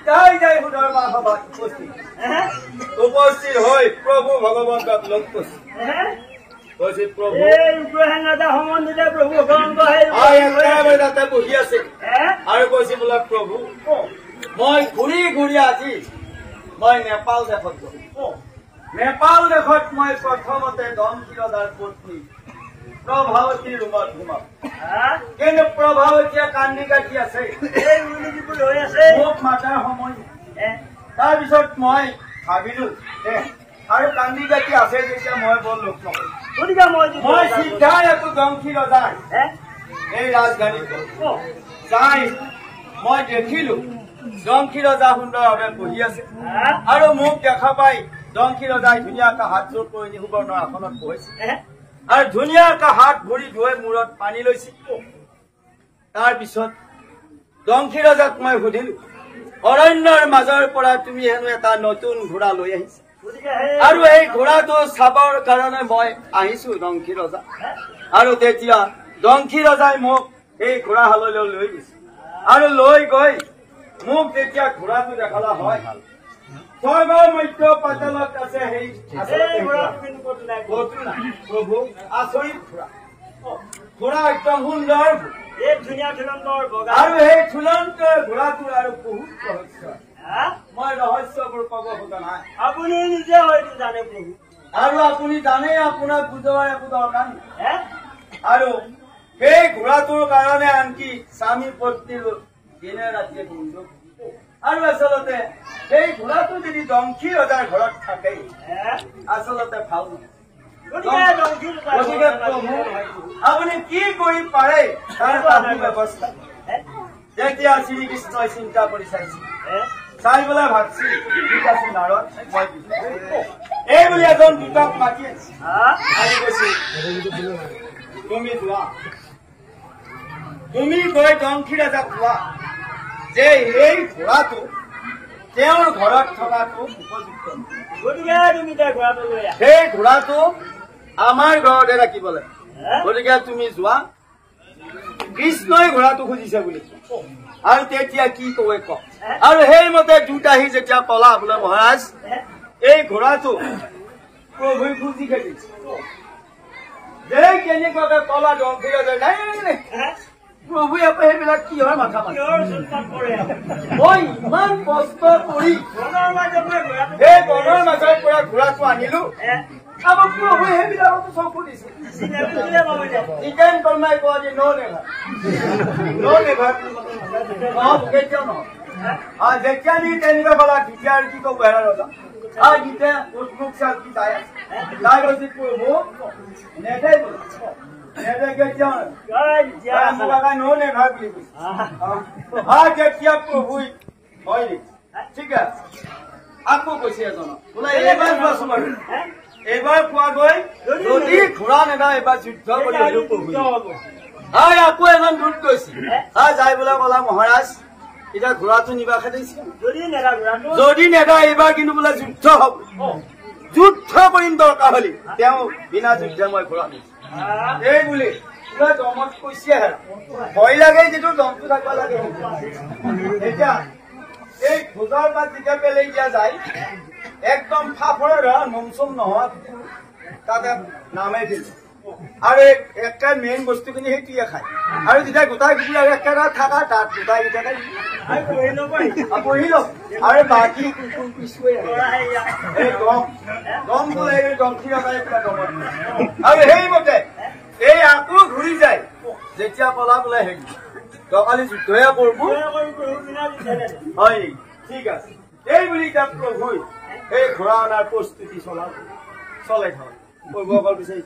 সিদ্ধাই যাই সুধৰ মা সভাত উপস্থিত হৈ প্ৰভু ভগৱন্তক লগ কৰিছে কৈছে প্ৰভু তাতে বহি আছে আৰু কৈছে বোলে প্ৰভু মই ঘূৰি ঘূৰি আজি মই নেপাল দেশত গলো নেপাল দেশত মই প্ৰথমতে দমকি ৰজাৰ পত্নী প্ৰভাৱতীৰ ৰুমত সোমাম কিন্তু প্ৰভাৱতীয়ে কান্দি কাটি আছে মোক মাতাৰ সময় তাৰপিছত মই ভাবিলো আৰু কান্দি কাটি আছে যেতিয়া মই বৰ লোক নকৰো মই চিধাই একো দমকি ৰজাৰ এই ৰাজধানীত যাই মই দেখিলো দমকি ৰজা সুন্দৰভাৱে বহি আছে আৰু মোক দেখা পাই দমকি ৰজাই ধুনীয়াকৈ হাত জোৰ কৰি সুবৰ্ণৰ আসনত বহিছে আৰু ধুনীয়াকৈ হাত ভৰি ধুই মূৰত পানী লৈছে তাৰপিছত দমকি ৰজাক মই সুধিলো অৰণ্যৰ মাজৰ পৰা তুমি হেনো এটা নতুন ঘোঁৰা লৈ আহিছা আৰু এই ঘোঁৰাটো চাবৰ কাৰণে মই আহিছো দমকি ৰজা আৰু তেতিয়া দমকি ৰজাই মোক এই ঘোঁৰাহাললৈ লৈ গৈছে আৰু লৈ গৈ মোক যেতিয়া ঘোঁৰাটো দেখালা হয় স্বৰ্গৰ মধ্য পাতালত আছে সেই প্ৰভু আচৰিত ঘোঁৰা ঘোঁৰা একদম সুন্দৰ আৰু সেই ঝুলন্ত ঘোঁৰাটোৰ আৰু বহুত ৰহস্য মই ৰহস্যবোৰ ক'ব খোজা নাই আপুনি নিজে হয়তো জানে প্ৰভু আৰু আপুনি জানে আপোনাক বুজোৱাৰ একো দৰকাৰ নাই আৰু সেই ঘোঁৰাটোৰ কাৰণে আনকি স্বামী পত্নীৰ দিনে ৰাতিয়ে বন্ধু আৰু আচলতে সেই ঘোঁৰাটো যদি দমকি ৰজাৰ ঘৰত থাকে আচলতে ভাল নহয় আপুনি কি কৰি পাৰে তাৰ ব্যৱস্থা যেতিয়া শ্ৰীকৃষ্ণই চিন্তা কৰি চাইছিল চাই পেলাই ভাবছিল ঠিক আছে নাৰদ মই এই বুলি এজন দুটাক মাতি আহি কৈছিল তুমি যোৱা তুমি গৈ দমকি ৰজাক কোৱা যে এই ঘোঁৰাটো তেওঁৰ ঘৰত থকাটো উপযুক্ত সেই ঘোঁৰাটো আমাৰ ঘৰতে ৰাখিব লাগে গতিকে তুমি যোৱা কৃষ্ণই ঘোঁৰাটো খুজিছে বুলি আৰু তেতিয়া কি কয় ক আৰু সেইমতে দুটা আহি যেতিয়া কলা বোলে মহাৰাজ এই ঘোঁৰাটো প্ৰভুই খুজি খেলিছে যে কেনেকুৱাকে কলা দমকি ৰজাই নাই প্ৰভু সেইবিলাক কি হয় মাথা মাৰি মই ইমান কষ্ট কৰি সেই বনৰ মাজৰ পৰা ঘোঁৰাটো আনিলো আমাৰ প্ৰভু সেইবিলাকতো চকু দিছে চিকেন কৰ্মাই কোৱা যে কেতিয়াও নহয় যেতিয়া নি তেনেকুৱা পালা তেতিয়া আৰু কি কব হেৰা ৰজা আৰু যেতিয়া মোক চাল কি চাই তাই কৈছে প্ৰভু নেদেই বোলে ঠিক আছে আকৌ কৈছে এজনক বোলে এইবাৰ কোৱাচোন বাৰু এইবাৰ কোৱা গৈ যদি ঘোঁৰা নেদা এইবাৰ যুদ্ধ কৰি আকৌ এজন দূত গৈছে যাই বোলে কলা মহাৰাজ এতিয়া ঘোঁৰাটো নিবা খেদিছে যদি নেদা এইবাৰ কিন্তু বোলে যুদ্ধ হব যুদ্ধ কৰিম দৰকাৰ হলি তেওঁ বিনা যুদ্ধে মই ঘোঁৰা দিছো এই বুলি পুৰা দমত কৈছে ভয় লাগে যিটো দমটো থাকিব লাগে এতিয়া এই ভোজৰ পাত যেতিয়া পেলাই দিয়া যায় একদম ফাফৰে নমচম নহয় তাতে নামাই দিলো আৰু একটা মেইন বস্তুখিনি সেইটোৱে খায় আৰু যেতিয়া গোটাই কুকুৰা একেবাৰে থাকা তাত গোটাই কেইটাকে বহি লওক আৰু বাকী দমটো দমকি ৰজাই পুৰা দমত আৰু সেইমতে এই আকৌ ঘূৰি যায় যেতিয়া কলা বোলে হেৰি দকালি যুদ্ধহে কৰিব হয় ঠিক আছে এই বুলি তাত প্ৰভুই এই ঘোঁৰা অনাৰ প্ৰস্তুতি চলাই থাকক প্ৰভুসকল বিচাৰি